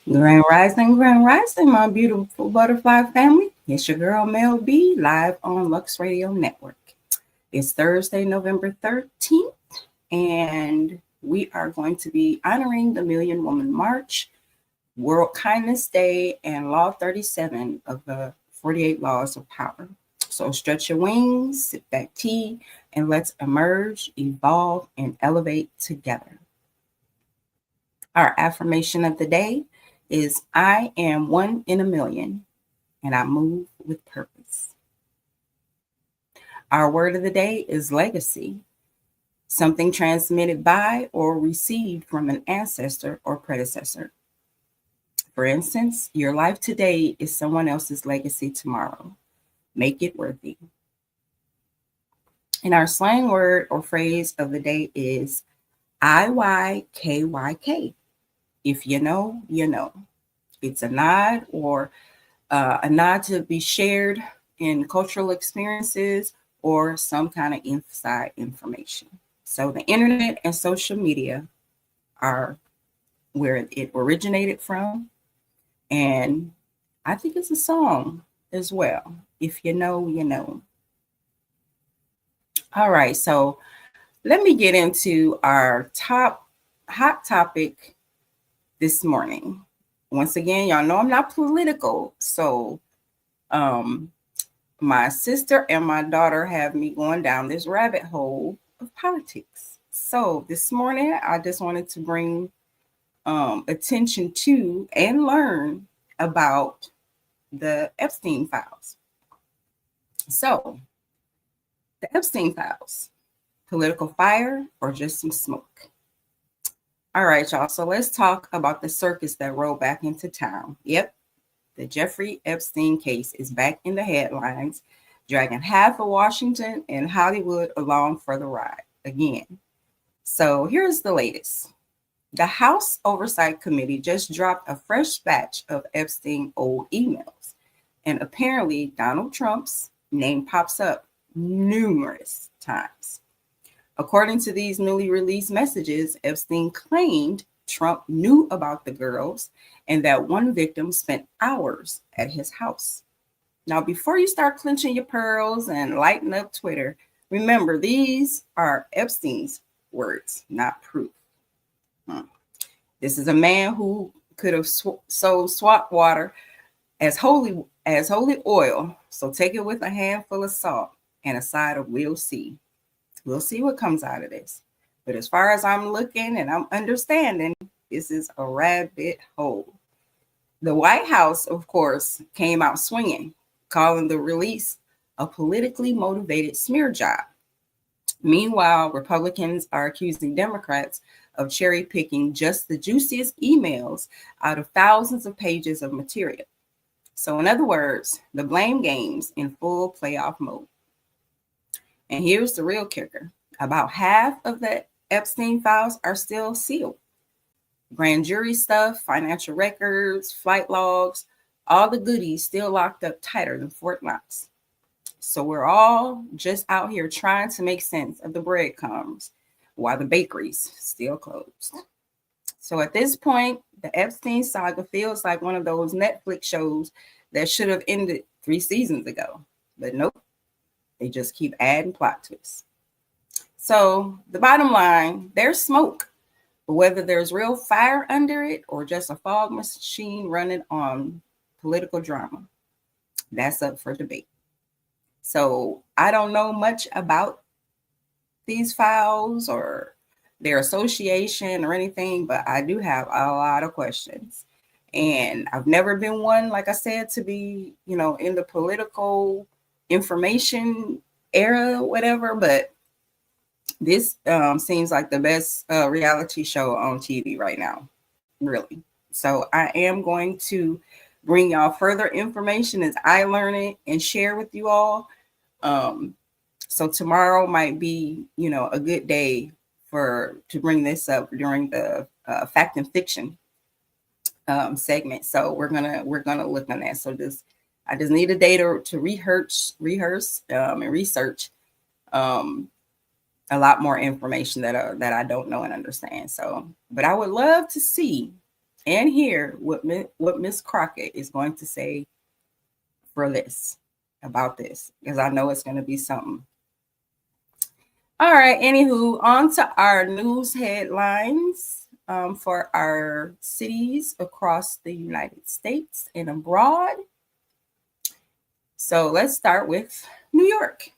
Grand Rising, my beautiful butterfly family. It's your girl Mell B, live on Lux Radio Network. It's Thursday, November 13th, and we are going to be honoring the Million Woman March, World Kindness Day, and Law 37 of the 48 Laws of Power. So stretch your wings, sip that tea, and let's emerge, evolve, and elevate together. Our affirmation of the day is I am one in a million and I move with purpose. Our word of the day is legacy, something transmitted by or received from an ancestor or predecessor. For instance, your life today is someone else's legacy tomorrow. Make it worthy. And our slang word or phrase of the day is IYKYK. If you know, you know. It's a nod or a nod to be shared in cultural experiences or some kind of inside information. So the internet and social media are where it originated from. And I think it's a song as well. If you know, you know. All right, so let me get into our top hot topic this morning. Once again, y'all know I'm not political. So my sister and my daughter have me going down this rabbit hole of politics. So this morning, I just wanted to bring attention to and learn about the Epstein files. So the Epstein files, political fire or just some smoke? All right, y'all. So let's talk about the circus that rolled back into town. Yep. The Jeffrey Epstein case is back in the headlines, dragging half of Washington and Hollywood along for the ride again. So here's the latest. The House Oversight Committee just dropped a fresh batch of Epstein old emails. And apparently Donald Trump's name pops up numerous times. According to these newly released messages, Epstein claimed Trump knew about the girls and that one victim spent hours at his house. Now, before you start clenching your pearls and lighting up Twitter, remember these are Epstein's words, not proof. This is a man who could have sold swap water as holy oil. So take it with a handful of salt and a side of we'll see. We'll see what comes out of this. But as far as I'm looking and I'm understanding, this is a rabbit hole. The White House, of course, came out swinging, calling the release a politically motivated smear job. Meanwhile, Republicans are accusing Democrats of cherry picking just the juiciest emails out of thousands of pages of material. So in other words, the blame game's in full playoff mode. And here's the real kicker. About half of the Epstein files are still sealed. Grand jury stuff, financial records, flight logs, all the goodies still locked up tighter than Fort Knox. So we're all just out here trying to make sense of the breadcrumbs while the bakery's still closed. So at this point, the Epstein saga feels like one of those Netflix shows that should have ended 3 seasons ago. But nope. They just keep adding plot twists. So the bottom line, there's smoke, but whether there's real fire under it or just a fog machine running on political drama, that's up for debate. So I don't know much about these files or their association or anything, but I do have a lot of questions. And I've never been one, like I said, to be, in the political information era, whatever, but this seems like the best reality show on TV right now, really. So I am going to bring y'all further information as I learn it and share with you all. So tomorrow might be, a good day to bring this up during the fact and fiction segment. So we're gonna look on that. So I just need a day to rehearse and research a lot more information that I don't know and understand. So, but I would love to see and hear what Miss Crockett is going to say about this, because I know it's going to be something. All right, anywho, on to our news headlines for our cities across the United States and abroad. So let's start with New York.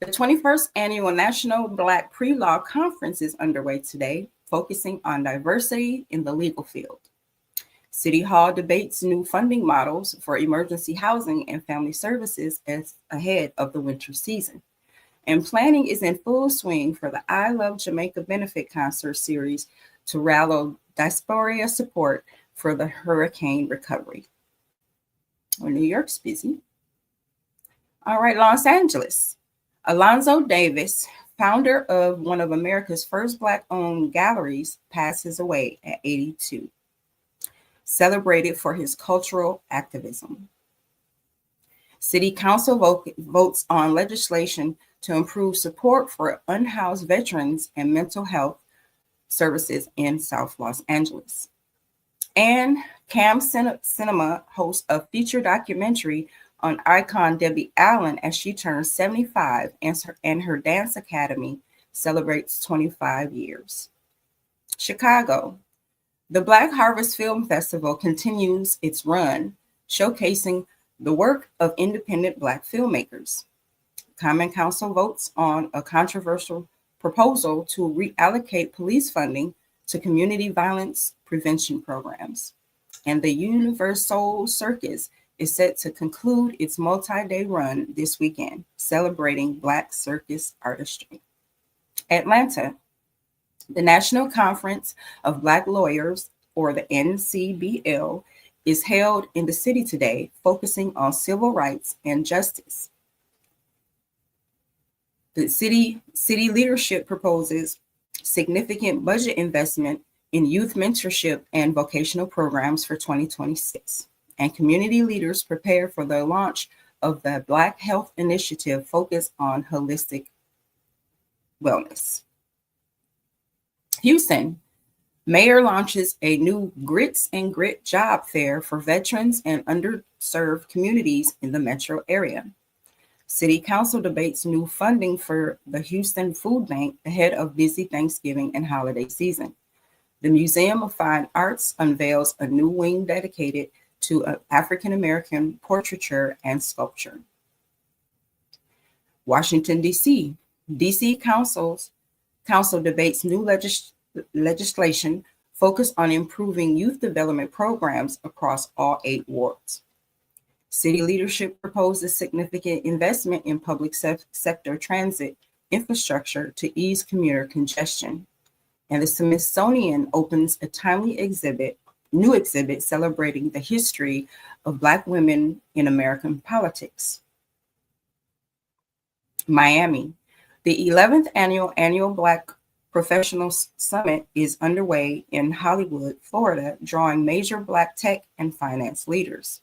The 21st Annual National Black Pre-Law Conference is underway today, focusing on diversity in the legal field. City Hall debates new funding models for emergency housing and family services ahead of the winter season. And planning is in full swing for the I Love Jamaica benefit concert series to rally diaspora support for the hurricane recovery. Well, New York's busy. All right, Los Angeles. Alonzo Davis, founder of one of America's first Black-owned galleries, passes away at 82. Celebrated for his cultural activism. City Council votes on legislation to improve support for unhoused veterans and mental health services in South Los Angeles. And Cam Cinema hosts a feature documentary on icon Debbie Allen as she turns 75 and her dance academy celebrates 25 years. Chicago. The Black Harvest Film Festival continues its run, showcasing the work of independent Black filmmakers. Common Council votes on a controversial proposal to reallocate police funding to community violence prevention programs. And the Universal Circus is set to conclude its multi-day run this weekend, celebrating Black circus artistry. Atlanta. The National Conference of Black Lawyers, or the NCBL, is held in the city today, focusing on civil rights and justice. The city leadership proposes significant budget investment in youth mentorship and vocational programs for 2026. And community leaders prepare for the launch of the Black Health Initiative focused on holistic wellness. Houston. Mayor launches a new Grits and Grit job fair for veterans and underserved communities in the metro area. City Council debates new funding for the Houston Food Bank ahead of busy Thanksgiving and holiday season. The Museum of Fine Arts unveils a new wing dedicated to African American portraiture and sculpture. Washington, D.C. D.C. Council debates new legislation focused on improving youth development programs across all 8 wards. City leadership proposes significant investment in public sector transit infrastructure to ease commuter congestion. And the Smithsonian opens a timely new exhibit celebrating the history of Black women in American politics. Miami. The 11th annual Black Professional Summit is underway in Hollywood, Florida, drawing major Black tech and finance leaders.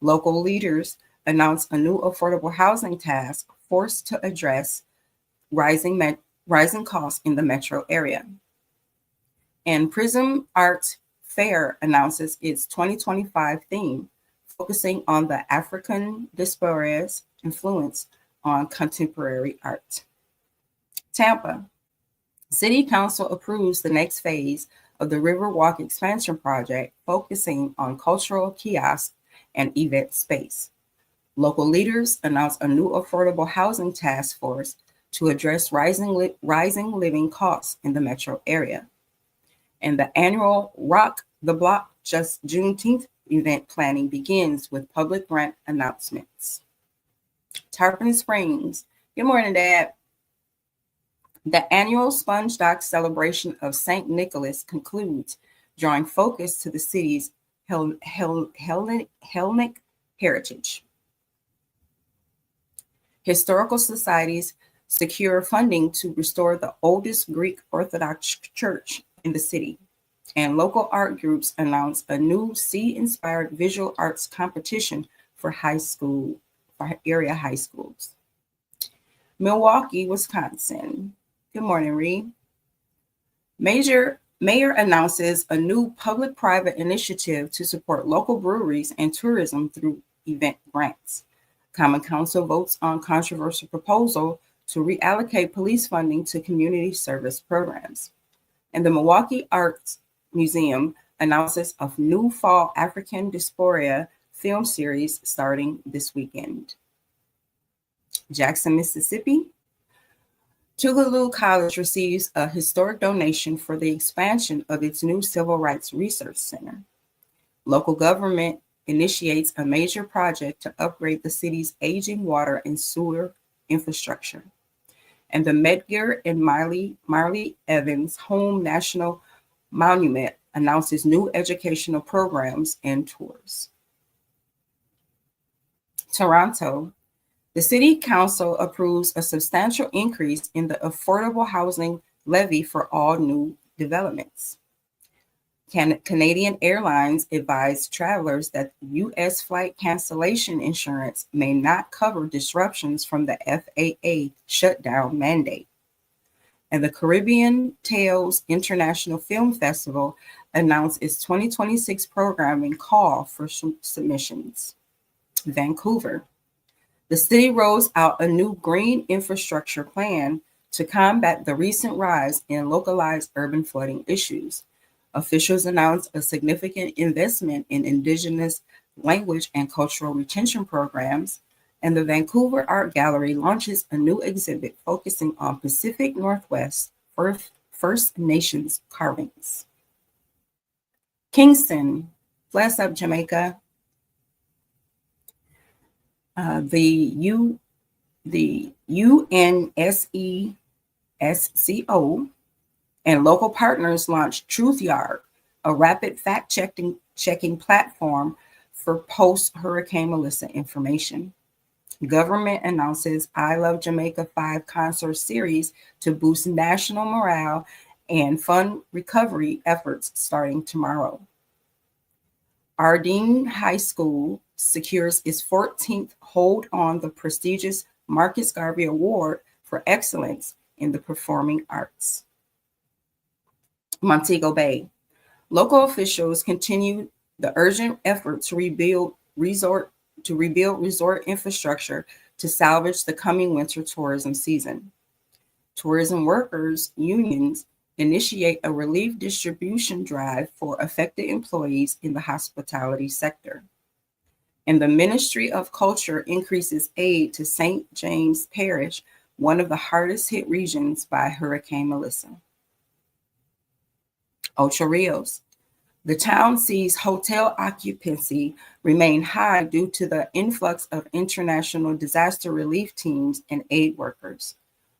Local leaders announced a new affordable housing task force to address rising costs in the metro area. And Prism Art Fair announces its 2025 theme, focusing on the African diaspora's influence on contemporary art. Tampa. City Council approves the next phase of the Riverwalk expansion project, focusing on cultural kiosks and event space. Local leaders announce a new affordable housing task force to address rising living costs in the metro area. And the annual Rock the Block Just Juneteenth event planning begins with public grant announcements. Tarpon Springs. Good morning, Dad. The annual Sponge Dock celebration of St. Nicholas concludes, drawing focus to the city's Hellenic heritage. Historical societies secure funding to restore the oldest Greek Orthodox church in the city, and local art groups announce a new sea-inspired visual arts competition for area high schools. Milwaukee, Wisconsin. Good morning, Reed. Mayor announces a new public-private initiative to support local breweries and tourism through event grants. Common Council votes on controversial proposal to reallocate police funding to community service programs. And the Milwaukee Arts Museum announces a new fall African Diaspora film series starting this weekend. Jackson, Mississippi. Tougaloo College receives a historic donation for the expansion of its new Civil Rights Research Center. Local government initiates a major project to upgrade the city's aging water and sewer infrastructure. And the Medgar and Marley Evans Home National Monument announces new educational programs and tours. Toronto. The City Council approves a substantial increase in the affordable housing levy for all new developments. Canadian Airlines advised travelers that U.S. flight cancellation insurance may not cover disruptions from the FAA shutdown mandate. And the Caribbean Tales International Film Festival announced its 2026 programming call for submissions. Vancouver. The city rolls out a new green infrastructure plan to combat the recent rise in localized urban flooding issues. Officials announced a significant investment in Indigenous language and cultural retention programs, and the Vancouver Art Gallery launches a new exhibit focusing on Pacific Northwest First Nations carvings. Kingston, bless up, Jamaica. The UNSCO and local partners launched Truth Yard, a rapid fact-checking platform for post-Hurricane Melissa information. Government announces I Love Jamaica 5 concert series to boost national morale and fund recovery efforts starting tomorrow. Ardeen High School secures its 14th hold on the prestigious Marcus Garvey Award for Excellence in the Performing Arts. Montego Bay. Local officials continue the urgent effort to rebuild resort infrastructure to salvage the coming winter tourism season. Tourism workers' unions initiate a relief distribution drive for affected employees in the hospitality sector. And the Ministry of Culture increases aid to St. James Parish, one of the hardest hit regions by Hurricane Melissa. Ocho Rios. The town sees hotel occupancy remain high due to the influx of international disaster relief teams and aid workers.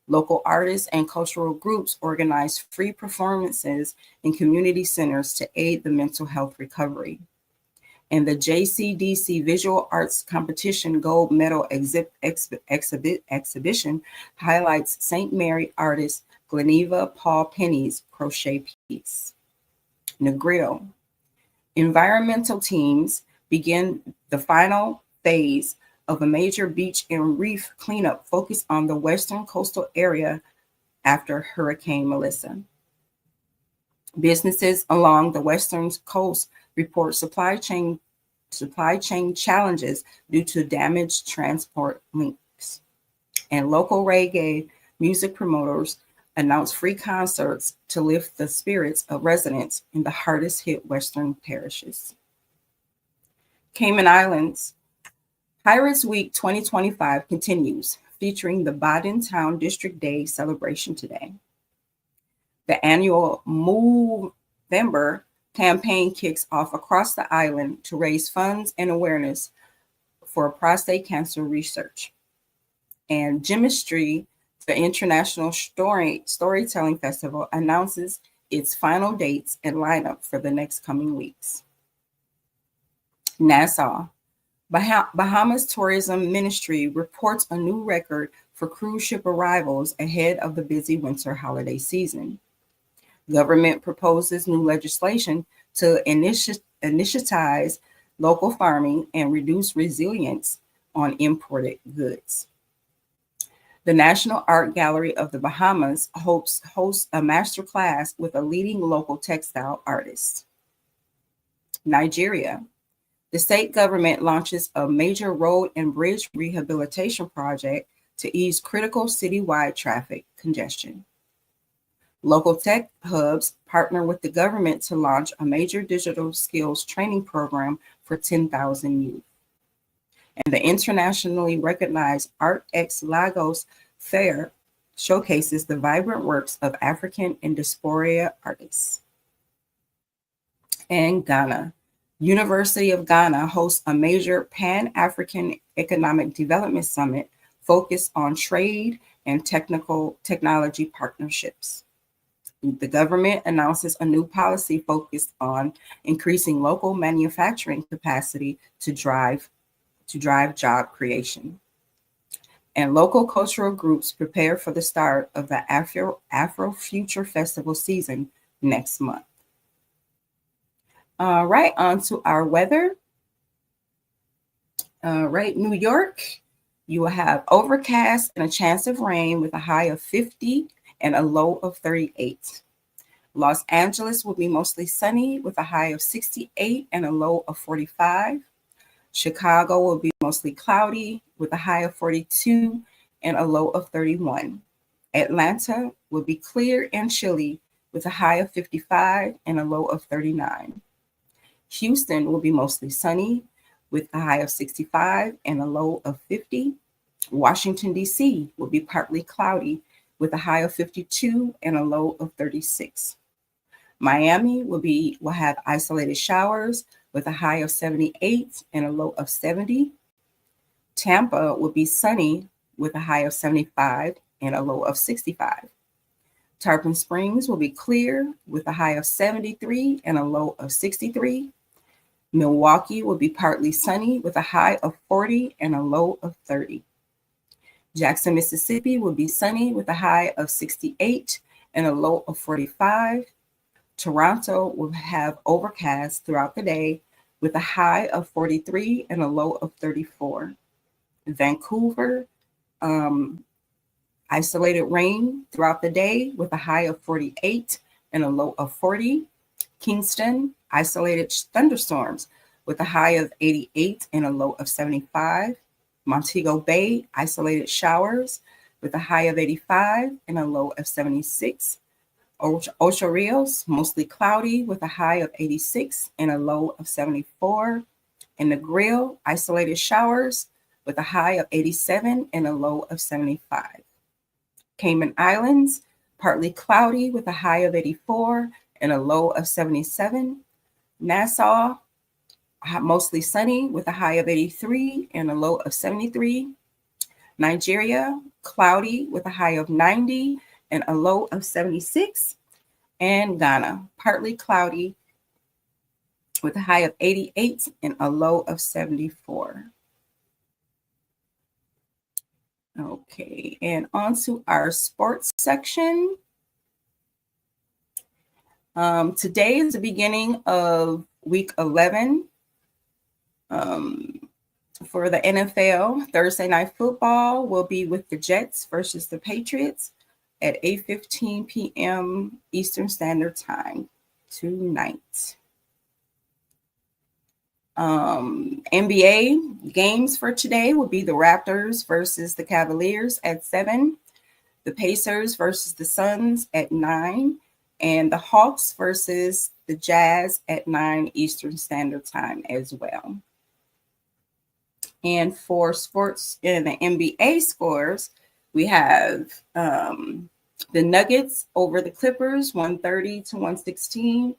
Local artists and cultural groups organize free performances in community centers to aid the mental health recovery. And the JCDC Visual Arts Competition Gold Medal exhibition highlights St. Mary artist Gleneva Paul Penny's crochet piece. Negril. Environmental teams begin the final phase of a major beach and reef cleanup focused on the western coastal area after Hurricane Melissa. Businesses along the western coast report supply chain challenges due to damaged transport links. And local reggae music promoters announce free concerts to lift the spirits of residents in the hardest hit western parishes. Cayman Islands. Pirates Week 2025 continues, featuring the Baden Town District Day celebration today. The annual Movember campaign kicks off across the island to raise funds and awareness for prostate cancer research. And Gemistry, the International Storytelling Festival, announces its final dates and lineup for the next coming weeks. Nassau. Bahamas Tourism Ministry reports a new record for cruise ship arrivals ahead of the busy winter holiday season. Government proposes new legislation to initiatize local farming and reduce reliance on imported goods. The National Art Gallery of the Bahamas hosts a master class with a leading local textile artist. Nigeria. The state government launches a major road and bridge rehabilitation project to ease critical citywide traffic congestion. Local tech hubs partner with the government to launch a major digital skills training program for 10,000 youth. And the internationally recognized Art X Lagos Fair showcases the vibrant works of African and diaspora artists. And Ghana. University of Ghana hosts a major Pan-African Economic Development Summit focused on trade and technology partnerships. The government announces a new policy focused on increasing local manufacturing capacity to drive job creation. And local cultural groups prepare for the start of the Afro Future Festival season next month. All right, on to our weather. All right, New York, you will have overcast and a chance of rain with a high of 50 and a low of 38. Los Angeles will be mostly sunny with a high of 68 and a low of 45. Chicago will be mostly cloudy with a high of 42 and a low of 31. Atlanta will be clear and chilly with a high of 55 and a low of 39. Houston will be mostly sunny with a high of 65 and a low of 50. Washington, D.C. will be partly cloudy with a high of 52 and a low of 36. Miami will have isolated showers with a high of 78 and a low of 70. Tampa will be sunny with a high of 75 and a low of 65. Tarpon Springs will be clear with a high of 73 and a low of 63. Milwaukee will be partly sunny with a high of 40 and a low of 30. Jackson, Mississippi will be sunny with a high of 68 and a low of 45. Toronto will have overcast throughout the day with a high of 43 and a low of 34. Vancouver, isolated rain throughout the day with a high of 48 and a low of 40. Kingston, isolated thunderstorms with a high of 88 and a low of 75. Montego Bay, isolated showers with a high of 85 and a low of 76. Ocho Rios, mostly cloudy with a high of 86 and a low of 74. And Negril, isolated showers with a high of 87 and a low of 75. Cayman Islands, partly cloudy with a high of 84 and a low of 77. Nassau, mostly sunny with a high of 83 and a low of 73. Nigeria, cloudy with a high of 90 and a low of 76. And Ghana, partly cloudy with a high of 88 and a low of 74. Okay, and on to our sports section. Today is the beginning of week 11 for the NFL. Thursday night football will be with the Jets versus the Patriots at 8:15 p.m. Eastern Standard Time tonight. NBA games for today will be the Raptors versus the Cavaliers at 7, the Pacers versus the Suns at 9, and the Hawks versus the Jazz at 9 Eastern Standard Time as well. And for sports in the NBA scores, we have the Nuggets over the Clippers, 130 to 116.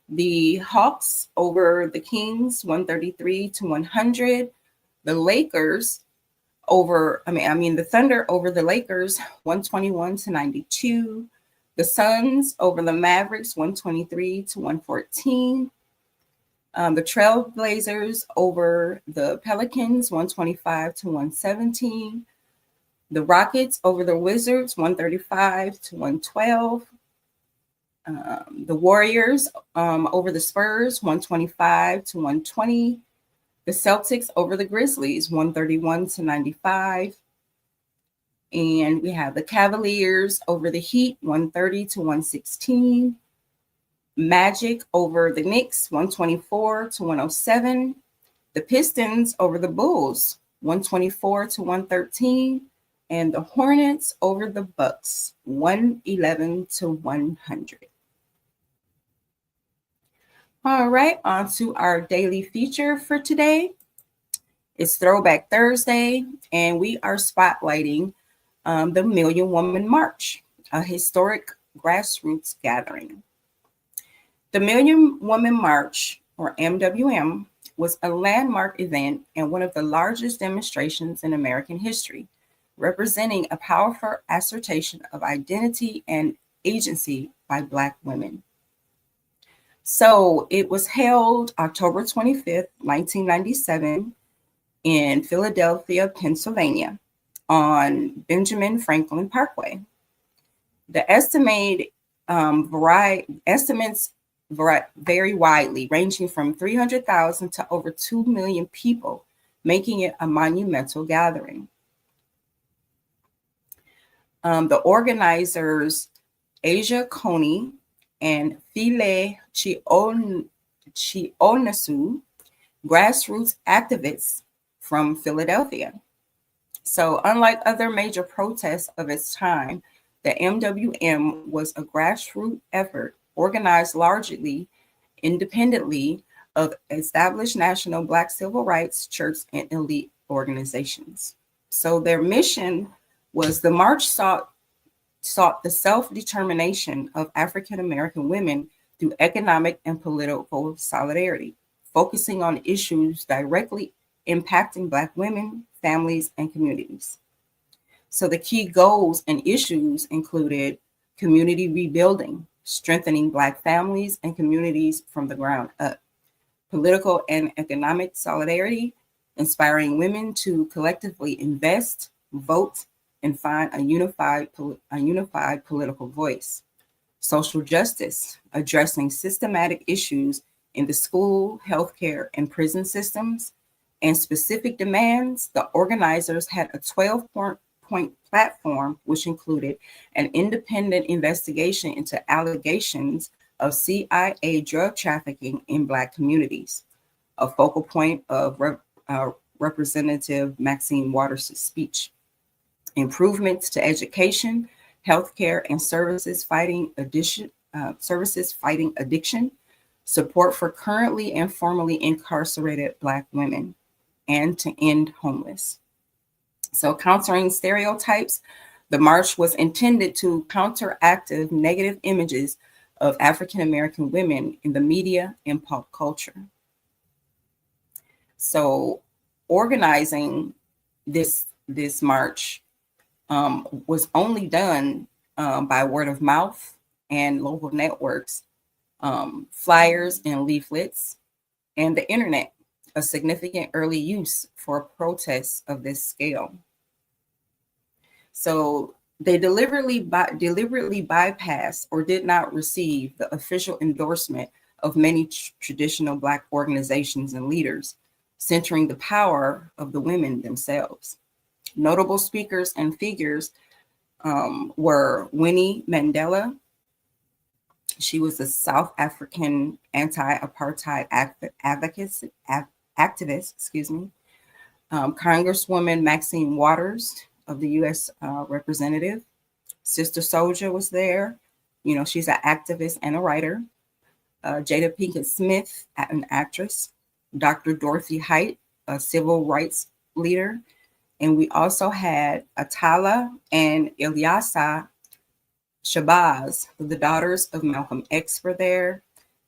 The Hawks over the Kings, 133 to 100. The Lakers the Thunder over the Lakers, 121-92. The Suns over the Mavericks, 123-114. The Trailblazers over the Pelicans, 125-117. The Rockets over the Wizards, 135-112. The Warriors over the Spurs, 125-120. The Celtics over the Grizzlies, 131-95. And we have the Cavaliers over the Heat, 130-116. Magic over the Knicks, 124-107. The Pistons over the Bulls, 124-113. And the Hornets over the Bucks, 111-100. All right, on to our daily feature for today. It's Throwback Thursday, and we are spotlighting the Million Woman March, a historic grassroots gathering. The Million Woman March, or MWM, was a landmark event and one of the largest demonstrations in American history, representing a powerful assertion of identity and agency by Black women. So it was held October 25th, 1997 in Philadelphia, Pennsylvania on Benjamin Franklin Parkway. The estimates vary widely, ranging from 300,000 to over 2 million people, making it a monumental gathering. The organizers, Asia Coney and Phile Chionasu, grassroots activists from Philadelphia. So unlike other major protests of its time, the MWM was a grassroots effort organized largely independently of established national Black civil rights, church, and elite organizations. So their mission was the march sought the self-determination of African American women through economic and political solidarity, focusing on issues directly impacting Black women, families, and communities. So the key goals and issues included community rebuilding, strengthening Black families and communities from the ground up, political and economic solidarity, inspiring women to collectively invest, vote, and find a unified political voice. Social justice, addressing systematic issues in the school, healthcare, and prison systems, and specific demands. The organizers had a 12-point platform, which included an independent investigation into allegations of CIA drug trafficking in Black communities, a focal point of Representative Maxine Waters' speech, improvements to education, healthcare, and services fighting addiction, support for currently and formerly incarcerated Black women, and to end homeless. So countering stereotypes, the march was intended to counteract negative images of African American women in the media and pop culture. So organizing this march was only done by word of mouth and local networks, flyers and leaflets, and the internet, a significant early use for protests of this scale. So they deliberately bypassed or did not receive the official endorsement of many traditional Black organizations and leaders, centering the power of the women themselves. Notable speakers and figures were Winnie Mandela. She was a South African anti-apartheid activist, Congresswoman Maxine Waters of the U.S. Representative. Sister Souljah was there. You know, she's an activist and a writer. Jada Pinkett Smith, an actress. Dr. Dorothy Height, a civil rights leader. And we also had Atala and Ilyasa Shabazz, the daughters of Malcolm X, were there.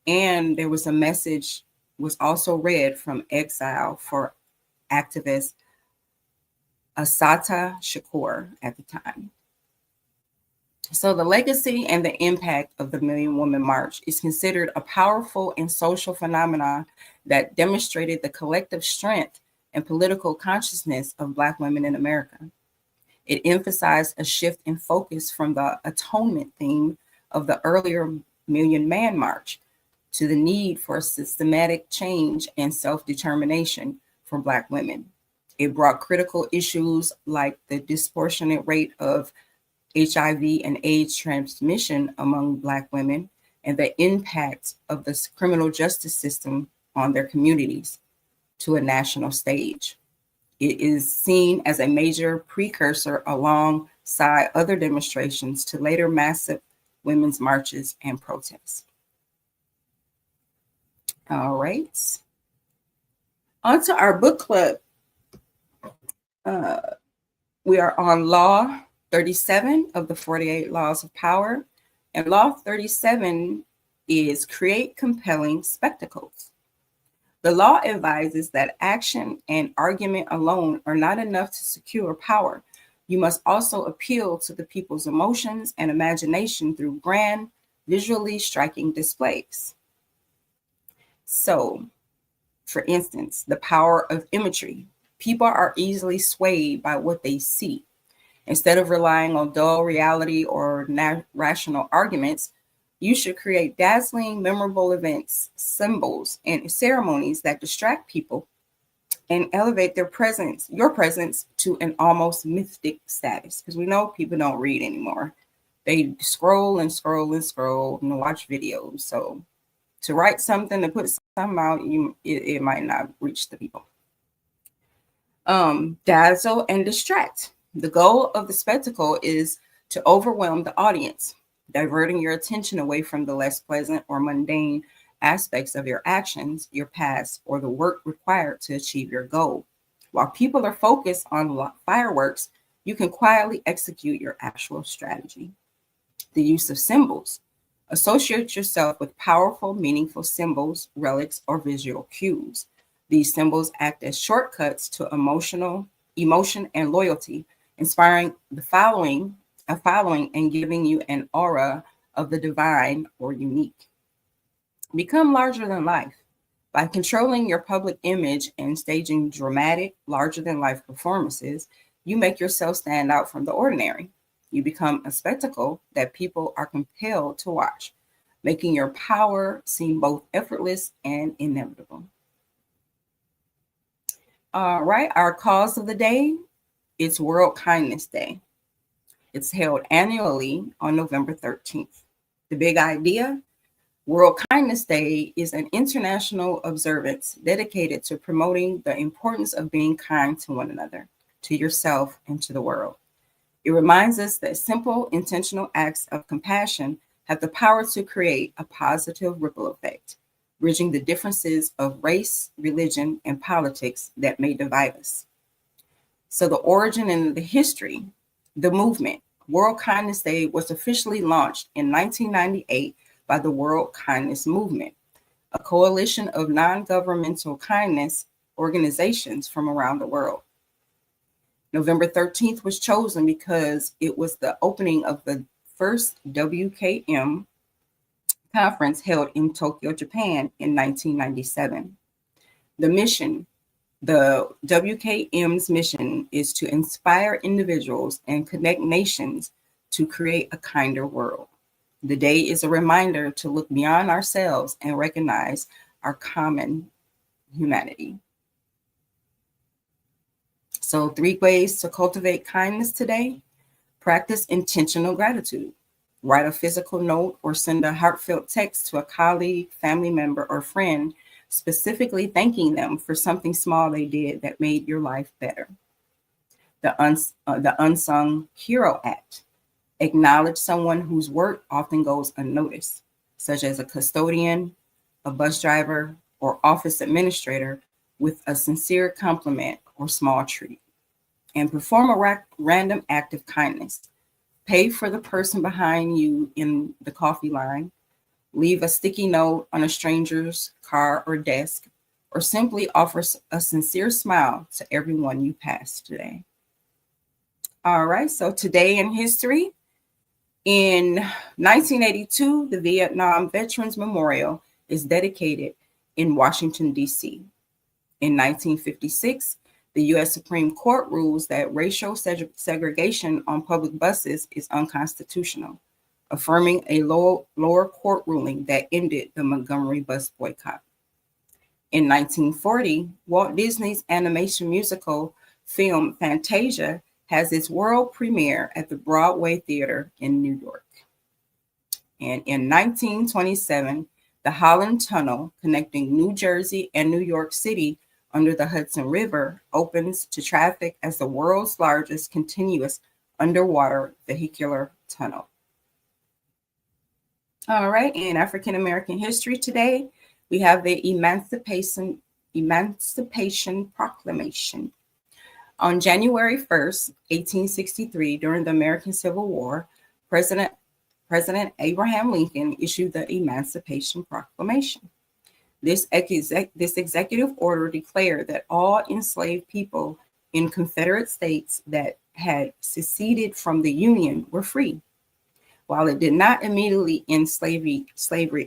And there was a message was also read from exile for activist Assata Shakur at the time. So the legacy and the impact of the Million Woman March is considered a powerful and social phenomenon that demonstrated the collective strength and political consciousness of Black women in America. It emphasized a shift in focus from the atonement theme of the earlier Million Man March to the need for systematic change and self-determination for Black women. It brought critical issues like the disproportionate rate of HIV and AIDS transmission among Black women and the impact of the criminal justice system on their communities to a national stage. It is seen as a major precursor alongside other demonstrations to later massive women's marches and protests. All right. On to our book club. We are on Law 37 of the 48 Laws of Power. And Law 37 is create compelling spectacles. The law advises that action and argument alone are not enough to secure power. You must also appeal to the people's emotions and imagination through grand, visually striking displays. So, for instance, the power of imagery. People are easily swayed by what they see. Instead of relying on dull reality or rational arguments, you should create dazzling, memorable events, symbols, and ceremonies that distract people and elevate your presence to an almost mystic status. Because we know people don't read anymore. They scroll and scroll and scroll and watch videos. So to write something, to put something out, it might not reach the people. Dazzle and distract. The goal of the spectacle is to overwhelm the audience, diverting your attention away from the less pleasant or mundane aspects of your actions, your past, or the work required to achieve your goal. While people are focused on fireworks, you can quietly execute your actual strategy. The use of symbols. Associate yourself with powerful, meaningful symbols, relics, or visual cues. These symbols act as shortcuts to emotion and loyalty, inspiring a following and giving you an aura of the divine or unique. Become larger than life. By controlling your public image and staging dramatic, larger than life performances, you make yourself stand out from the ordinary. You become a spectacle that people are compelled to watch, making your power seem both effortless and inevitable. All right, our cause of the day is World Kindness Day. It's held annually on November 13th. The big idea: World Kindness Day is an international observance dedicated to promoting the importance of being kind to one another, to yourself, and to the world. It reminds us that simple, intentional acts of compassion have the power to create a positive ripple effect, bridging the differences of race, religion, and politics that may divide us. So the origin and the history, the movement. World Kindness Day was officially launched in 1998 by the World Kindness Movement, a coalition of non-governmental kindness organizations from around the world. November 13th was chosen because it was the opening of the first WKM conference held in Tokyo, Japan in 1997. The mission, the WKM's mission is to inspire individuals and connect nations to create a kinder world. The day is a reminder to look beyond ourselves and recognize our common humanity. So 3 ways to cultivate kindness today. Practice intentional gratitude. Write a physical note or send a heartfelt text to a colleague, family member, or friend, specifically thanking them for something small they did that made your life better. The Unsung Hero Act. Acknowledge someone whose work often goes unnoticed, such as a custodian, a bus driver, or office administrator, with a sincere compliment or small treat. And perform a random act of kindness. Pay for the person behind you in the coffee line. Leave a sticky note on a stranger's car or desk, or simply offer a sincere smile to everyone you pass today. All right, so today in history, in 1982, the Vietnam Veterans Memorial is dedicated in Washington, D.C. In 1956, the U.S. Supreme Court rules that racial segregation on public buses is unconstitutional, affirming a lower court ruling that ended the Montgomery bus boycott. In 1940, Walt Disney's animation musical film Fantasia has its world premiere at the Broadway Theater in New York. And in 1927, the Holland Tunnel connecting New Jersey and New York City under the Hudson River opens to traffic as the world's largest continuous underwater vehicular tunnel. All right, in African American history today, we have the Emancipation Proclamation. On January 1st, 1863, during the American Civil War, President Abraham Lincoln issued the Emancipation Proclamation. This executive order declared that all enslaved people in Confederate states that had seceded from the Union were free. While it did not immediately end slavery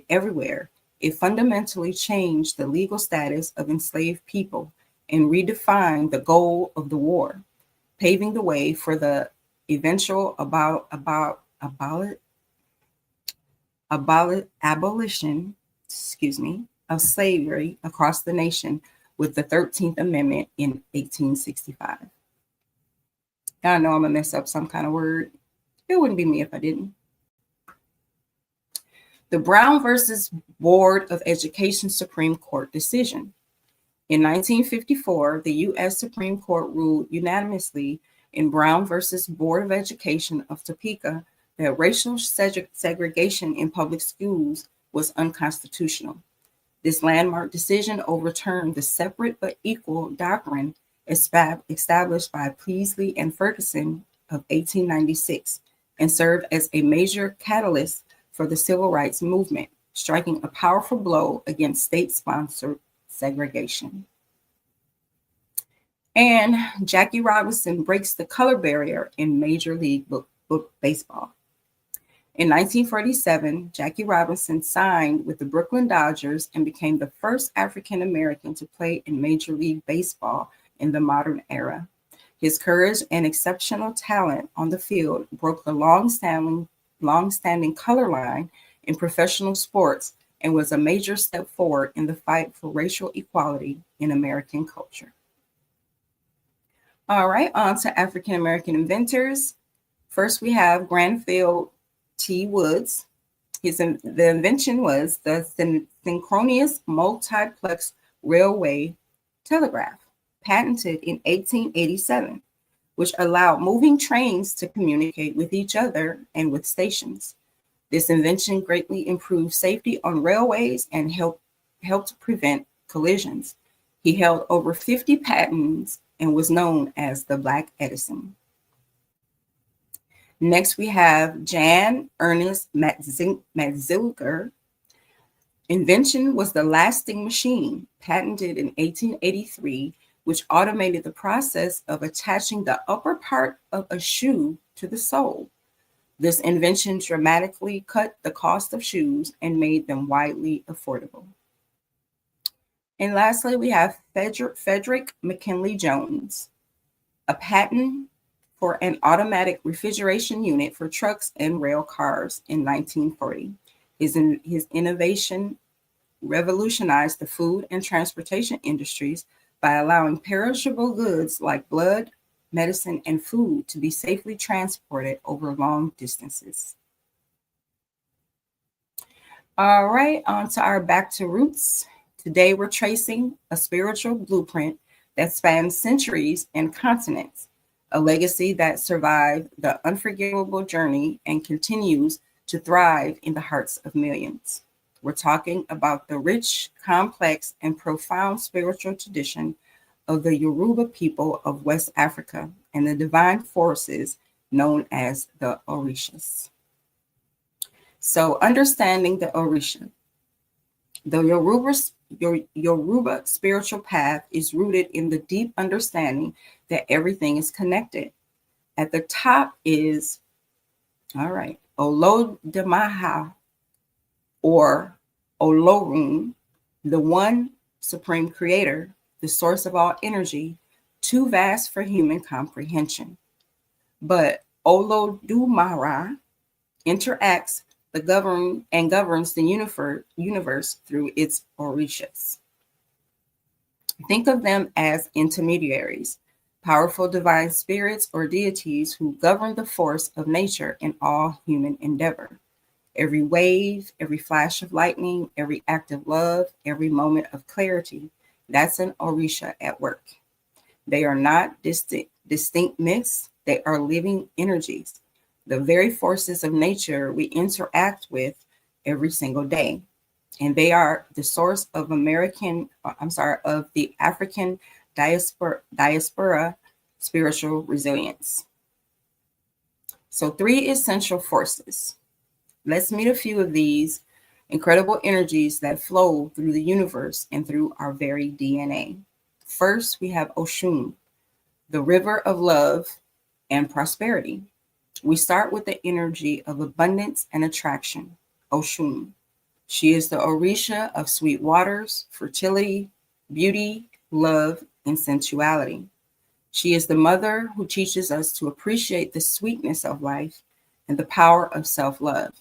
everywhere, it fundamentally changed the legal status of enslaved people and redefined the goal of the war, paving the way for the eventual abolition, of slavery across the nation with the 13th Amendment in 1865. Now I know I'm gonna mess up some kind of word. It wouldn't be me if I didn't. The Brown versus Board of Education Supreme Court decision. In 1954, the U.S. Supreme Court ruled unanimously in Brown versus Board of Education of Topeka that racial segregation in public schools was unconstitutional. This landmark decision overturned the separate but equal doctrine established by Peaslee and Ferguson of 1896 and served as a major catalyst for the civil rights movement, striking a powerful blow against state-sponsored segregation. And Jackie Robinson breaks the color barrier in Major League Baseball. In 1947, Jackie Robinson signed with the Brooklyn Dodgers and became the first African American to play in Major League Baseball in the modern era. His courage and exceptional talent on the field broke the long-standing color line in professional sports and was a major step forward in the fight for racial equality in American culture. All right, on to African American inventors. First, we have Granville T. Woods. The invention was the synchronous multiplex railway telegraph, patented in 1887, which allowed moving trains to communicate with each other and with stations. This invention greatly improved safety on railways and helped prevent collisions. He held over 50 patents and was known as the Black Edison. Next, we have Jan Ernest Matzilger. Invention was the lasting machine, patented in 1883, which automated the process of attaching the upper part of a shoe to the sole. This invention dramatically cut the cost of shoes and made them widely affordable. And lastly, we have Frederick McKinley Jones, a patent for an automatic refrigeration unit for trucks and rail cars in 1940. His innovation revolutionized the food and transportation industries by allowing perishable goods like blood, medicine, and food to be safely transported over long distances. All right, on to our Back to Roots. Today, we're tracing a spiritual blueprint that spans centuries and continents, a legacy that survived the unforgivable journey and continues to thrive in the hearts of millions. We're talking about the rich, complex, and profound spiritual tradition of the Yoruba people of West Africa and the divine forces known as the Orishas. So, understanding the Orisha. The Yoruba spiritual path is rooted in the deep understanding that everything is connected. At the top is, all right, Olodemaha, or Olorun, the one supreme creator, the source of all energy, too vast for human comprehension. But Olodumare interacts governs the universe through its orishas. Think of them as intermediaries, powerful divine spirits or deities who govern the force of nature in all human endeavor. Every wave, every flash of lightning, every act of love, every moment of clarity, that's an Orisha at work. They are not distinct myths, they are living energies, the very forces of nature we interact with every single day. And they are the source of of the African diaspora spiritual resilience. So, three essential forces. Let's meet a few of these incredible energies that flow through the universe and through our very DNA. First, we have Oshun, the river of love and prosperity. We start with the energy of abundance and attraction, Oshun. She is the Orisha of sweet waters, fertility, beauty, love, and sensuality. She is the mother who teaches us to appreciate the sweetness of life and the power of self-love.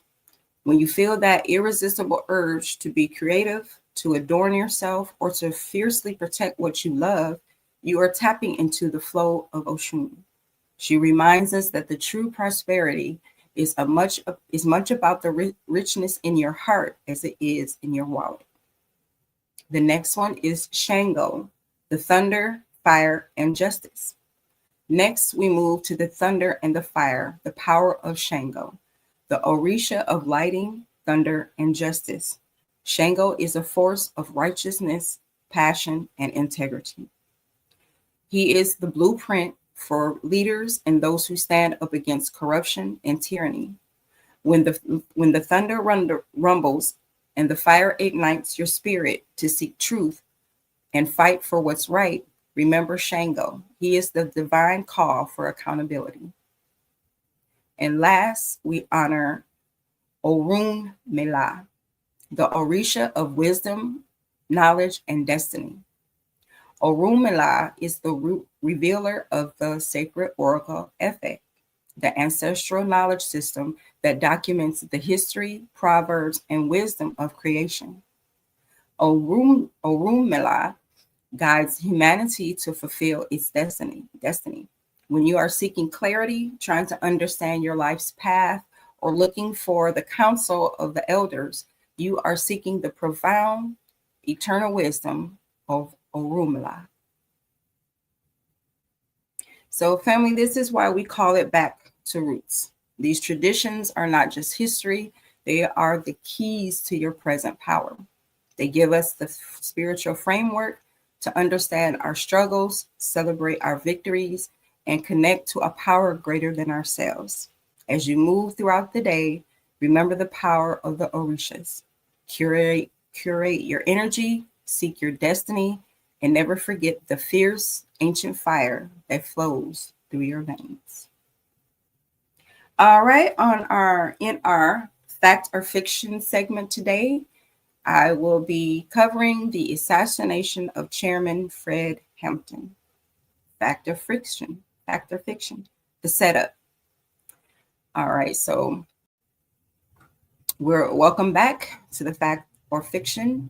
When you feel that irresistible urge to be creative, to adorn yourself, or to fiercely protect what you love, you are tapping into the flow of Oshun. She reminds us that the true prosperity is much about the richness in your heart as it is in your wallet. The next one is Shango, the thunder, fire, and justice. Next, we move to the thunder and the fire, the power of Shango, the Orisha of lighting, thunder, and justice. Shango is a force of righteousness, passion, and integrity. He is the blueprint for leaders and those who stand up against corruption and tyranny. When the thunder rumbles and the fire ignites your spirit to seek truth and fight for what's right, remember Shango. He is the divine call for accountability. And last, we honor Orun Mela, the Orisha of wisdom, knowledge, and destiny. Orunmila is the revealer of the sacred oracle Efe, the ancestral knowledge system that documents the history, proverbs, and wisdom of creation. Orunmila guides humanity to fulfill its destiny. When you are seeking clarity, trying to understand your life's path, or looking for the counsel of the elders, you are seeking the profound, eternal wisdom of Orunmila. So, family, this is why we call it back to roots. These traditions are not just history, they are the keys to your present power. They give us the spiritual framework to understand our struggles, celebrate our victories, and connect to a power greater than ourselves. As you move throughout the day, remember the power of the Orishas. Curate your energy, seek your destiny, and never forget the fierce ancient fire that flows through your veins. All right, in our fact or fiction segment today, I will be covering the assassination of Chairman Fred Hampton. Fact or fiction? The setup. All right, so we're welcome back to the fact or fiction,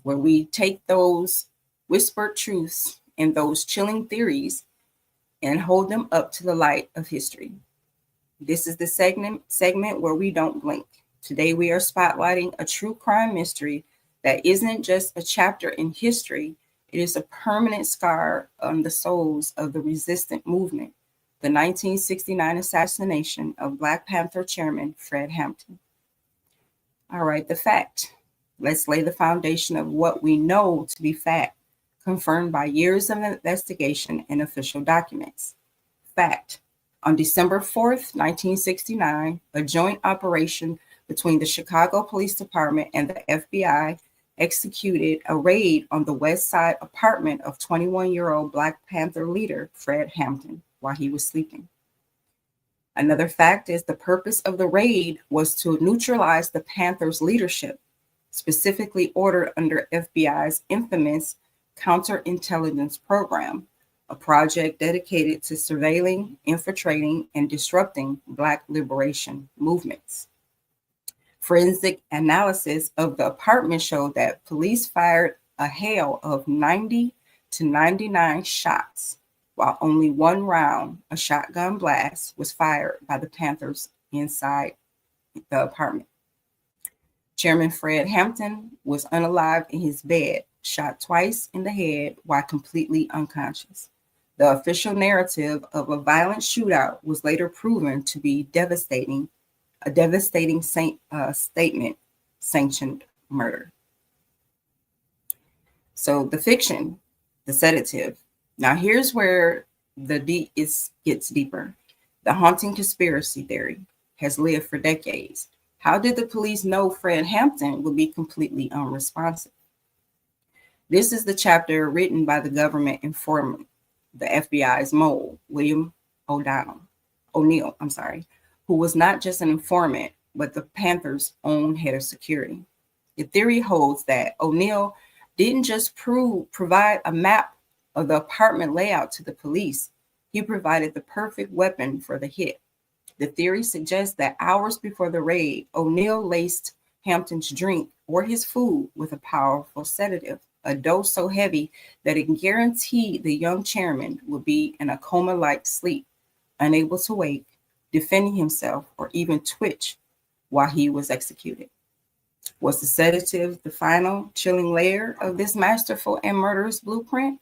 where we take those whispered truths and those chilling theories and hold them up to the light of history. This is the segment where we don't blink. Today we are spotlighting a true crime mystery that isn't just a chapter in history, it is a permanent scar on the souls of the resistant movement, the 1969 assassination of Black Panther Chairman Fred Hampton. All right, the fact. Let's lay the foundation of what we know to be fact, confirmed by years of investigation and official documents. Fact. On December 4th, 1969, a joint operation between the Chicago Police Department and the FBI executed a raid on the West Side apartment of 21-year-old Black Panther leader Fred Hampton while he was sleeping. Another fact is the purpose of the raid was to neutralize the Panthers' leadership, specifically ordered under FBI's infamous counterintelligence program, a project dedicated to surveilling, infiltrating, and disrupting Black liberation movements. Forensic analysis of the apartment showed that police fired a hail of 90 to 99 shots, while only one round, a shotgun blast, was fired by the Panthers inside the apartment. Chairman Fred Hampton was unalive in his bed, shot twice in the head while completely unconscious. The official narrative of a violent shootout was later proven to be a devastating statement sanctioned murder. So the fiction, the sedative. Now here's where gets deeper. The haunting conspiracy theory has lived for decades. How did the police know Fred Hampton would be completely unresponsive? This is the chapter written by the government informant, the FBI's mole, William O'Neill, who was not just an informant, but the Panthers' own head of security. The theory holds that O'Neill didn't just provide a map of the apartment layout to the police, he provided the perfect weapon for the hit. The theory suggests that hours before the raid, O'Neill laced Hampton's drink or his food with a powerful sedative, a dose so heavy that it guaranteed the young chairman would be in a coma-like sleep, unable to wake, defending himself, or even twitch while he was executed. Was the sedative the final chilling layer of this masterful and murderous blueprint,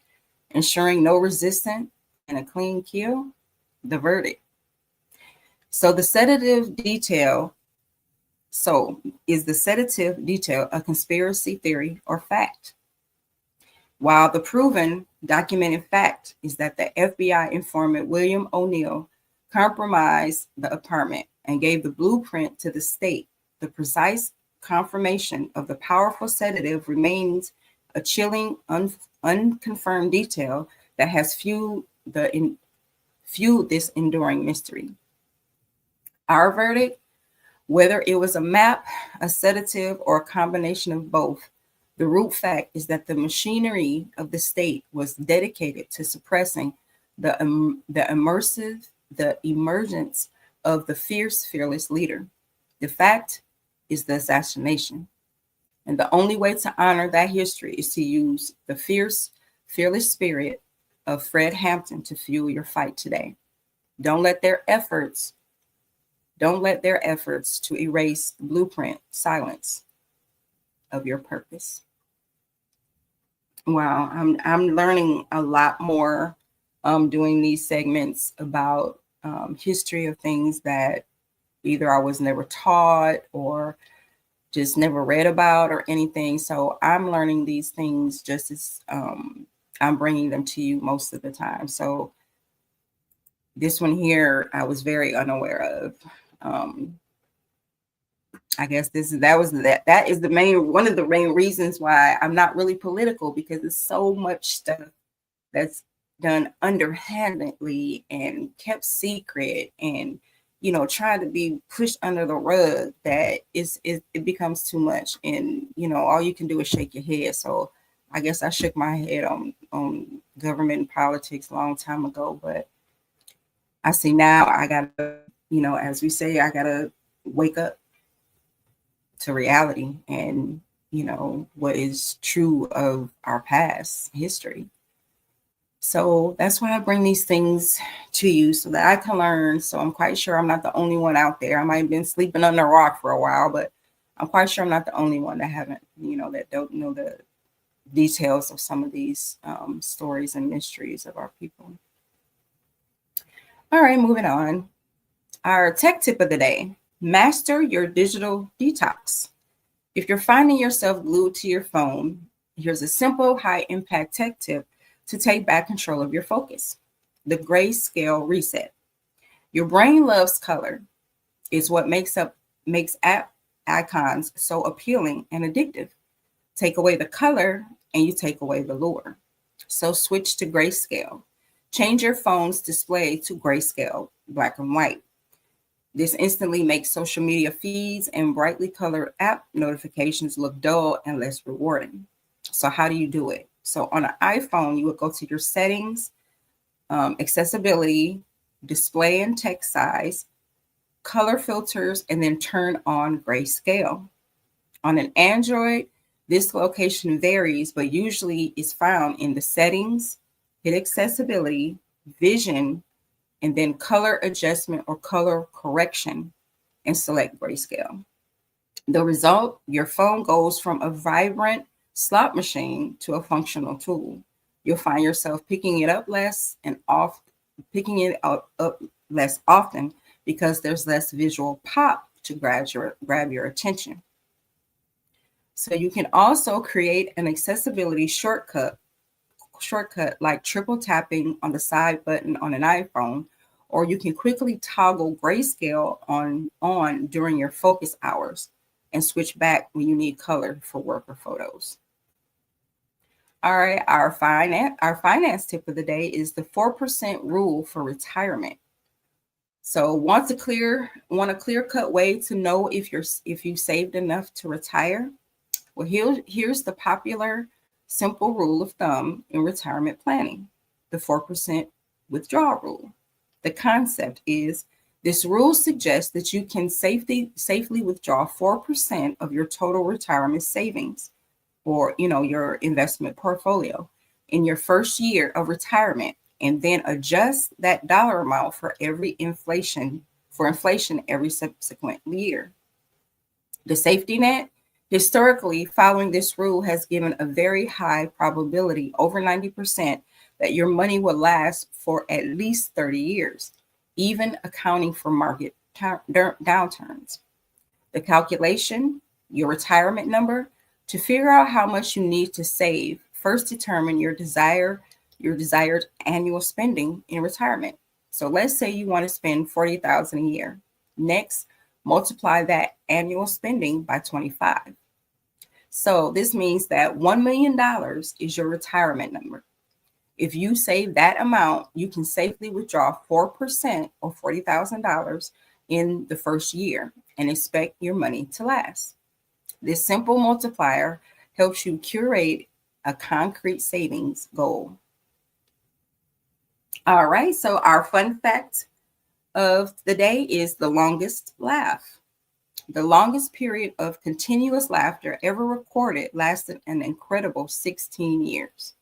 ensuring no resistance and a clean kill? The verdict. So is the sedative detail a conspiracy theory or fact? While the proven documented fact is that the FBI informant William O'Neill compromised the apartment and gave the blueprint to the state, the precise confirmation of the powerful sedative remains a chilling, unconfirmed detail that has fueled this enduring mystery. Our verdict, whether it was a map, a sedative, or a combination of both, the root fact is that the machinery of the state was dedicated to suppressing the emergence of the fierce, fearless leader. The fact is the assassination. And the only way to honor that history is to use the fierce, fearless spirit of Fred Hampton to fuel your fight today. Don't let their efforts to erase the blueprint silence of your purpose. Wow, I'm learning a lot more doing these segments about history of things that either I was never taught or just never read about or anything. So I'm learning these things just as I'm bringing them to you most of the time. So this one here, I was very unaware of. I guess that is one of the main reasons why I'm not really political, because it's so much stuff that's done underhandedly and kept secret and trying to be pushed under the rug that it becomes too much, and all you can do is shake your head. So I guess I shook my head on government and politics a long time ago, but I see now I gotta, as we say, I gotta wake up to reality and what is true of our past history. So that's why I bring these things to you so that I can learn. So I'm quite sure I'm not the only one out there. I might have been sleeping under a rock for a while, but I'm quite sure I'm not the only one that haven't, that don't know the details of some of these stories and mysteries of our people. All right, moving on. Our tech tip of the day: master your digital detox. If you're finding yourself glued to your phone, here's a simple, high-impact tech tip to take back control of your focus: the grayscale reset. Your brain loves color. It's what makes app icons so appealing and addictive. Take away the color and you take away the lure. So switch to grayscale. Change your phone's display to grayscale, black and white. This instantly makes social media feeds and brightly colored app notifications look dull and less rewarding. So, how do you do it? So, on an iPhone, you would go to your settings, accessibility, display and text size, color filters, and then turn on grayscale. On an Android, this location varies, but usually is found in the settings, hit accessibility, vision, and then color adjustment or color correction, and select grayscale. The result, your phone goes from a vibrant slot machine to a functional tool. You'll find yourself picking it up less often because there's less visual pop to grab your attention. So you can also create an accessibility shortcut like triple tapping on the side button on an iPhone, or you can quickly toggle grayscale on during your focus hours and switch back when you need color for work or photos. All right, our finance tip of the day is the 4% rule for retirement. So, want a clear cut way to know if you saved enough to retire? Well, here's the popular simple rule of thumb in retirement planning, the 4% withdrawal rule. The concept is this rule suggests that you can safely withdraw 4% of your total retirement savings, or your investment portfolio, in your first year of retirement, and then adjust that dollar amount for inflation every subsequent year. The safety net, historically, following this rule has given a very high probability, over 90%, that your money will last for at least 30 years, even accounting for market downturns. The calculation, your retirement number, to figure out how much you need to save, first determine your desired annual spending in retirement. So let's say you want to spend $40,000 a year. Next, multiply that annual spending by 25. So this means that $1 million is your retirement number. If you save that amount, you can safely withdraw 4% or $40,000 in the first year and expect your money to last. This simple multiplier helps you curate a concrete savings goal. All right, so our fun fact of the day is the longest laugh. The longest period of continuous laughter ever recorded lasted an incredible 16 years.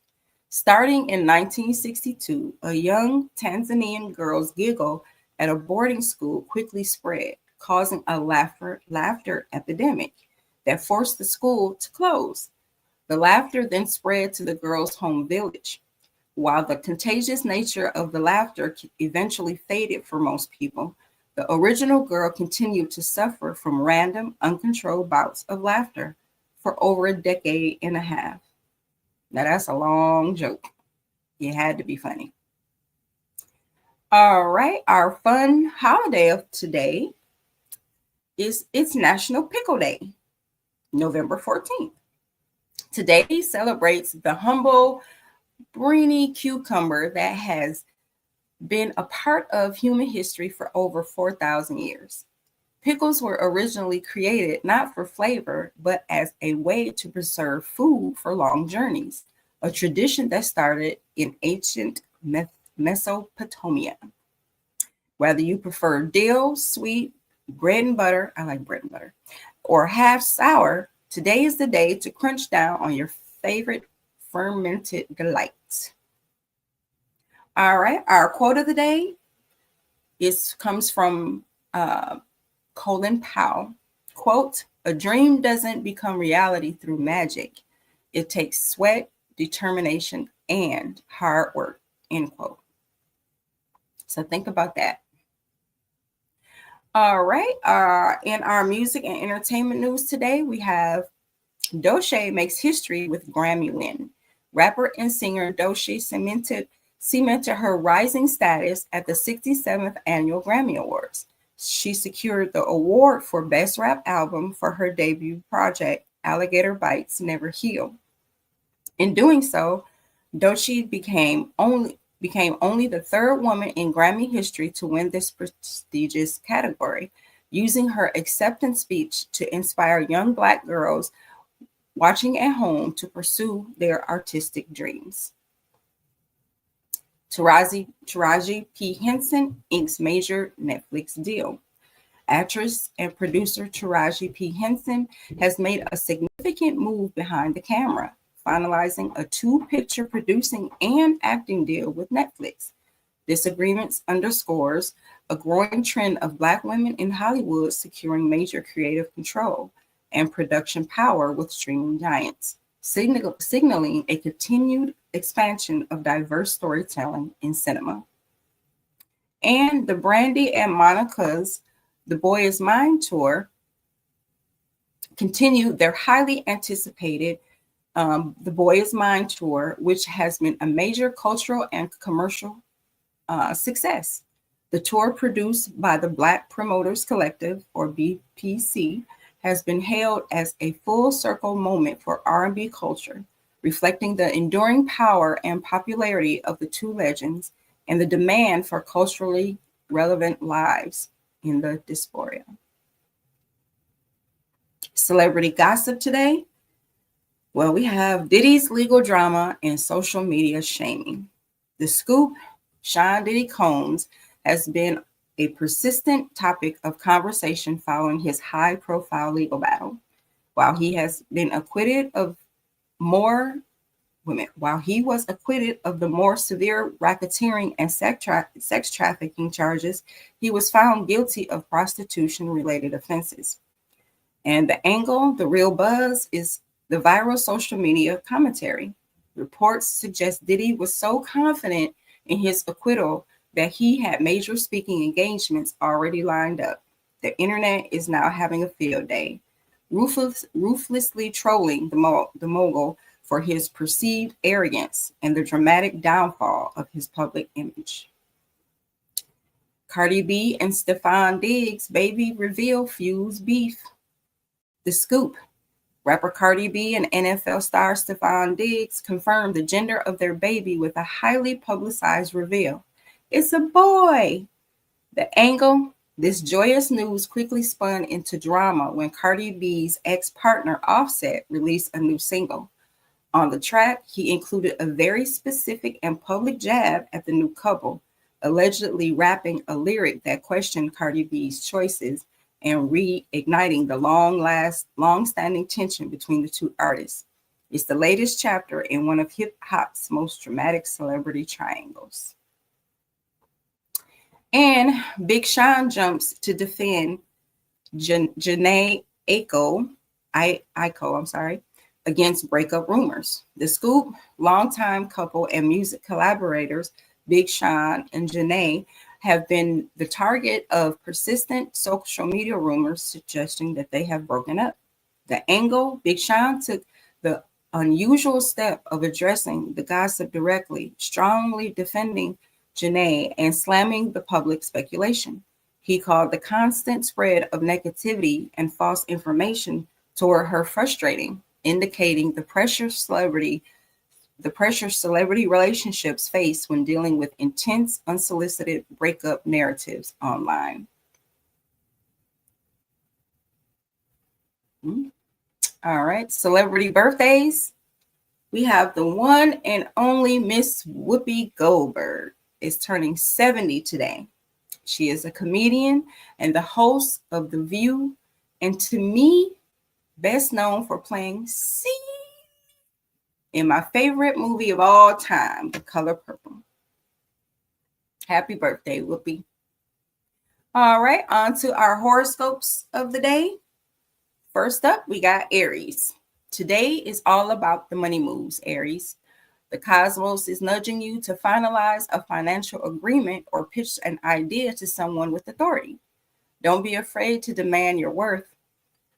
Starting in 1962, a young Tanzanian girl's giggle at a boarding school quickly spread, causing a laughter epidemic that forced the school to close. The laughter then spread to the girl's home village. While the contagious nature of the laughter eventually faded for most people, the original girl continued to suffer from random, uncontrolled bouts of laughter for over a decade and a half. Now, that's a long joke. It had to be funny. All right, our fun holiday of today it's National Pickle Day, November 14th. Today celebrates the humble, brainy cucumber that has been a part of human history for over 4,000 years. Pickles were originally created not for flavor, but as a way to preserve food for long journeys, a tradition that started in ancient Mesopotamia. Whether you prefer dill, sweet, bread and butter, I like bread and butter, or half sour, today is the day to crunch down on your favorite fermented delights. All right, our quote of the day comes from Colin Powell. Quote, "A dream doesn't become reality through magic. It takes sweat, determination, and hard work," end quote. So think about that. All right, in our music and entertainment news today, we have Doechii makes history with Grammy win. Rapper and singer Doechii cemented her rising status at the 67th Annual Grammy Awards. She secured the award for Best Rap Album for her debut project, Alligator Bites Never Heal. In doing so, Doechii became became only the third woman in Grammy history to win this prestigious category, using her acceptance speech to inspire young Black girls watching at home to pursue their artistic dreams. Taraji P. Henson inks major Netflix deal. Actress and producer Taraji P. Henson has made a significant move behind the camera, finalizing a two-picture producing and acting deal with Netflix. This agreement underscores a growing trend of Black women in Hollywood securing major creative control and production power with streaming giants, signaling a continued expansion of diverse storytelling in cinema. And the Brandy and Monica's The Boy Is Mine tour continued their highly anticipated The Boy Is Mine tour, which has been a major cultural and commercial success. The tour, produced by the Black Promoters Collective, or BPC, has been hailed as a full circle moment for R&B culture, reflecting the enduring power and popularity of the two legends and the demand for culturally relevant lives in the diaspora. Celebrity gossip today. Well, we have Diddy's legal drama and social media shaming. The Scoop, Sean Diddy Combs, has been a persistent topic of conversation following his high-profile legal battle. While he has been acquitted of more while he was acquitted of the more severe racketeering and sex trafficking charges, he was found guilty of prostitution-related offenses. And the angle, the real buzz, is the viral social media commentary. Reports suggest Diddy was so confident in his acquittal that he had major speaking engagements already lined up. The internet is now having a field day, ruthlessly trolling the mogul for his perceived arrogance and the dramatic downfall of his public image. Cardi B and Stefon Diggs' baby reveal fuse beef. The Scoop. Rapper Cardi B and NFL star Stefon Diggs confirmed the gender of their baby with a highly publicized reveal. It's a boy. The angle. This joyous news quickly spun into drama when Cardi B's ex-partner Offset released a new single. On the track, he included a very specific and public jab at the new couple, allegedly rapping a lyric that questioned Cardi B's choices and reigniting the long-standing tension between the two artists. It's the latest chapter in one of hip-hop's most dramatic celebrity triangles. And Big Sean jumps to defend Janae Aiko, against breakup rumors. The Scoop, longtime couple and music collaborators, Big Sean and Janae, have been the target of persistent social media rumors suggesting that they have broken up. The angle, Big Sean took the unusual step of addressing the gossip directly, strongly defending Janae and slamming the public speculation. He called the constant spread of negativity and false information toward her frustrating, indicating the pressure celebrity relationships face when dealing with intense, unsolicited breakup narratives online. All right, celebrity birthdays. We have the one and only Miss Whoopi Goldberg is turning 70 today. She is a comedian and the host of The View, and to me, best known for playing C in my favorite movie of all time, The Color Purple. Happy birthday, Whoopi. All right, on to our horoscopes of the day. First up, we got Aries. Today is all about the money moves, Aries. The cosmos is nudging you to finalize a financial agreement or pitch an idea to someone with authority. Don't be afraid to demand your worth.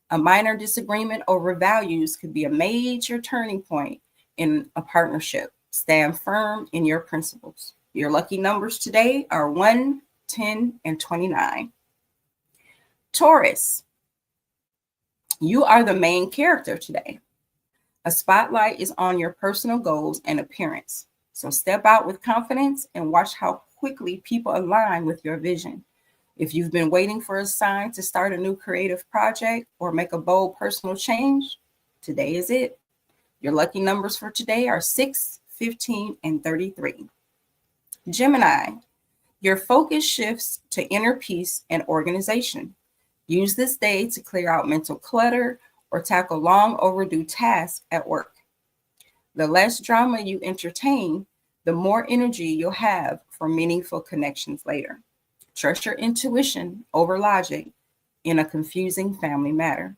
A minor disagreement over values could be a major turning point in a partnership. Stand firm in your principles. Your lucky numbers today are 1, 10, and 29. Taurus, you are the main character today. A spotlight is on your personal goals and appearance. So step out with confidence and watch how quickly people align with your vision. If you've been waiting for a sign to start a new creative project or make a bold personal change, today is it. Your lucky numbers for today are 6, 15, and 33. Gemini, your focus shifts to inner peace and organization. Use this day to clear out mental clutter or tackle long overdue tasks at work. The less drama you entertain, the more energy you'll have for meaningful connections later. Trust your intuition over logic in a confusing family matter.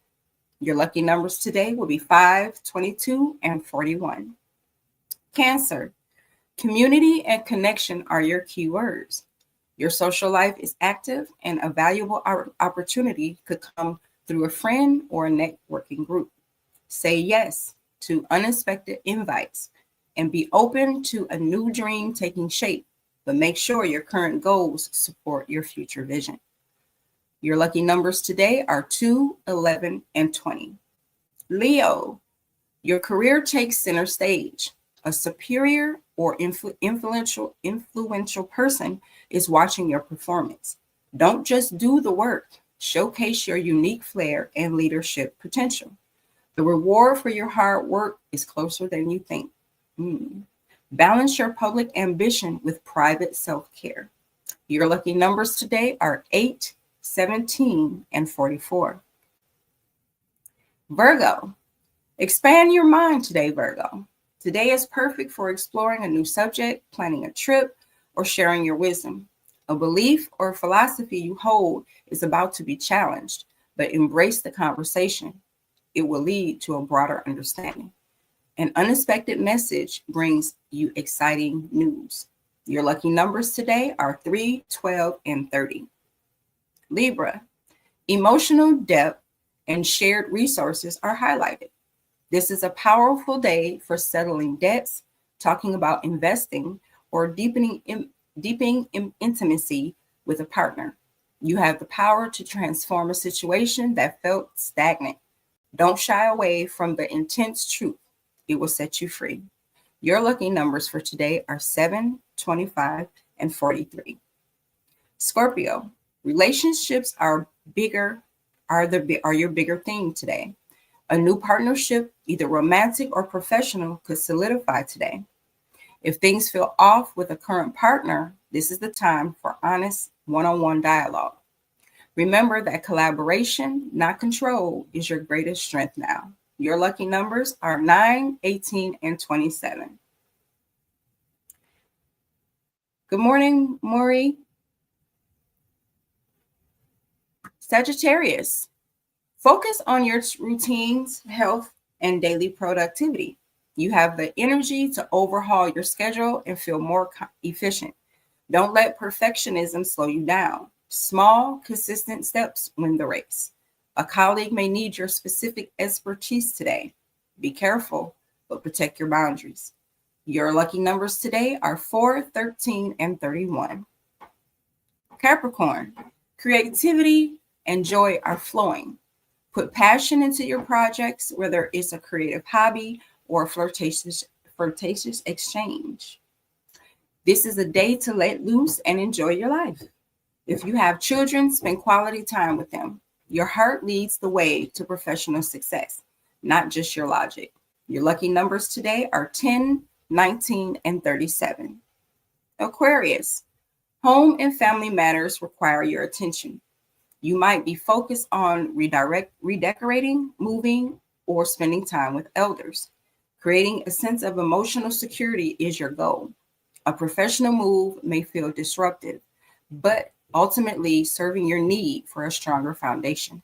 Your lucky numbers today will be 5, 22, and 41. Cancer, community and connection are your key words. Your social life is active, and a valuable opportunity could come through a friend or a networking group. Say yes to unexpected invites and be open to a new dream taking shape, but make sure your current goals support your future vision. Your lucky numbers today are 2, 11, and 20. Leo, your career takes center stage. A superior or influential person is watching your performance. Don't just do the work, showcase your unique flair and leadership potential. The reward for your hard work is closer than you think. Balance your public ambition with private self-care. Your lucky numbers today are 8, 17, and 44. Virgo, expand your mind today, Virgo. Today is perfect for exploring a new subject, planning a trip, or sharing your wisdom. A belief or philosophy you hold is about to be challenged, but embrace the conversation. It will lead to a broader understanding. An unexpected message brings you exciting news. Your lucky numbers today are 3, 12, and 30. Libra, emotional depth and shared resources are highlighted. This is a powerful day for settling debts, talking about investing, or deepening intimacy with a partner. You have the power to transform a situation that felt stagnant. Don't shy away from the intense truth. It will set you free. Your lucky numbers for today are 7, 25, and 43. Scorpio, relationships are your bigger theme today. A new partnership, either romantic or professional, could solidify today. If things feel off with a current partner, this is the time for honest one-on-one dialogue. Remember that collaboration, not control, is your greatest strength now. Your lucky numbers are 9, 18, and 27. Good morning, Maury. Sagittarius, focus on your routines, health, and daily productivity. You have the energy to overhaul your schedule and feel more efficient. Don't let perfectionism slow you down. Small, consistent steps win the race. A colleague may need your specific expertise today. Be careful, but protect your boundaries. Your lucky numbers today are 4, 13, and 31. Capricorn, creativity and joy are flowing. Put passion into your projects, whether it's a creative hobby or a flirtatious exchange. This is a day to let loose and enjoy your life. If you have children, spend quality time with them. Your heart leads the way to professional success, not just your logic. Your lucky numbers today are 10, 19, and 37. Aquarius, home and family matters require your attention. You might be focused on redecorating, moving, or spending time with elders. Creating a sense of emotional security is your goal. A professional move may feel disruptive, but ultimately serving your need for a stronger foundation.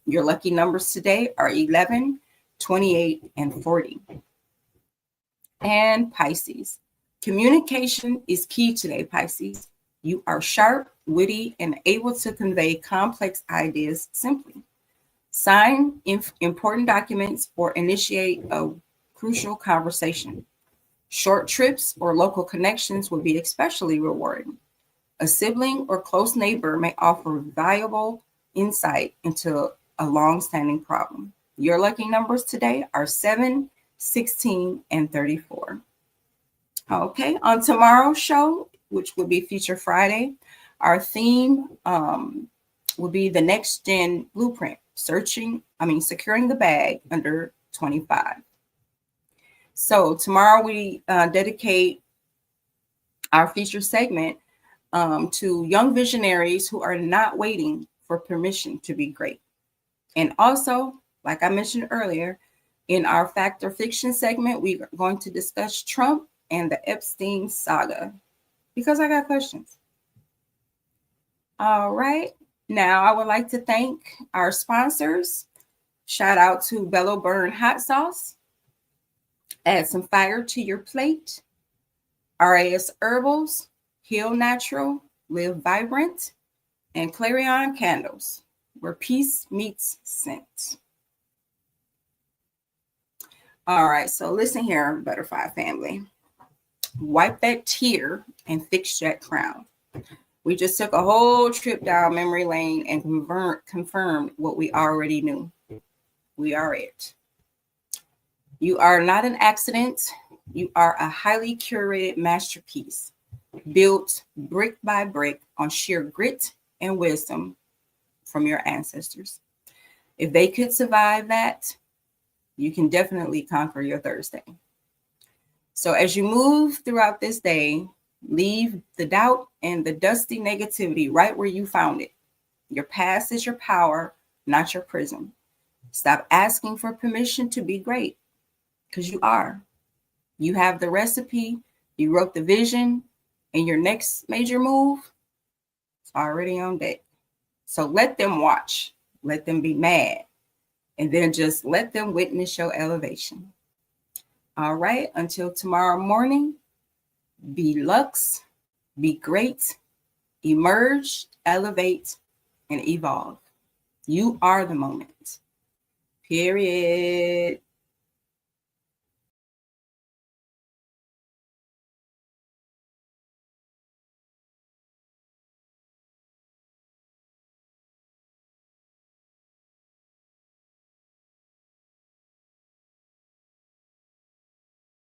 Your lucky numbers today are 11, 28, and 40. And Pisces, communication is key today, Pisces. You are sharp, witty, and able to convey complex ideas simply. Sign important documents or initiate a crucial conversation. Short trips or local connections will be especially rewarding. A sibling or close neighbor may offer valuable insight into a long-standing problem. Your lucky numbers today are 7, 16, and 34. Okay, on tomorrow's show, which will be Feature Friday, our theme will be the next gen blueprint, securing the bag under 25. So tomorrow we dedicate our feature segment to young visionaries who are not waiting for permission to be great. And also, like I mentioned earlier, in our Fact or Fiction segment, we're going to discuss Trump and the Epstein saga because I got questions. All right. Now, I would like to thank our sponsors. Shout out to Bello Burn Hot Sauce. Add some fire to your plate. RAS Herbals, Heal Natural, Live Vibrant, and Clarion Candles, where peace meets scent. All right, so listen here, Butterfly family. Wipe that tear and fix that crown. We just took a whole trip down memory lane and confirmed what we already knew. We are it. You are not an accident. You are a highly curated masterpiece, built brick by brick on sheer grit and wisdom from your ancestors. If they could survive that, you can definitely conquer your Thursday. So as you move throughout this day, leave the doubt and the dusty negativity right where you found it. Your past is your power, not your prison. Stop asking for permission to be great, because you are. You have the recipe, you wrote the vision, and your next major move is already on deck. So let them watch, let them be mad, and then just let them witness your elevation. All right, until tomorrow morning, be luxe, be great, emerge, elevate, and evolve. You are the moment. Period.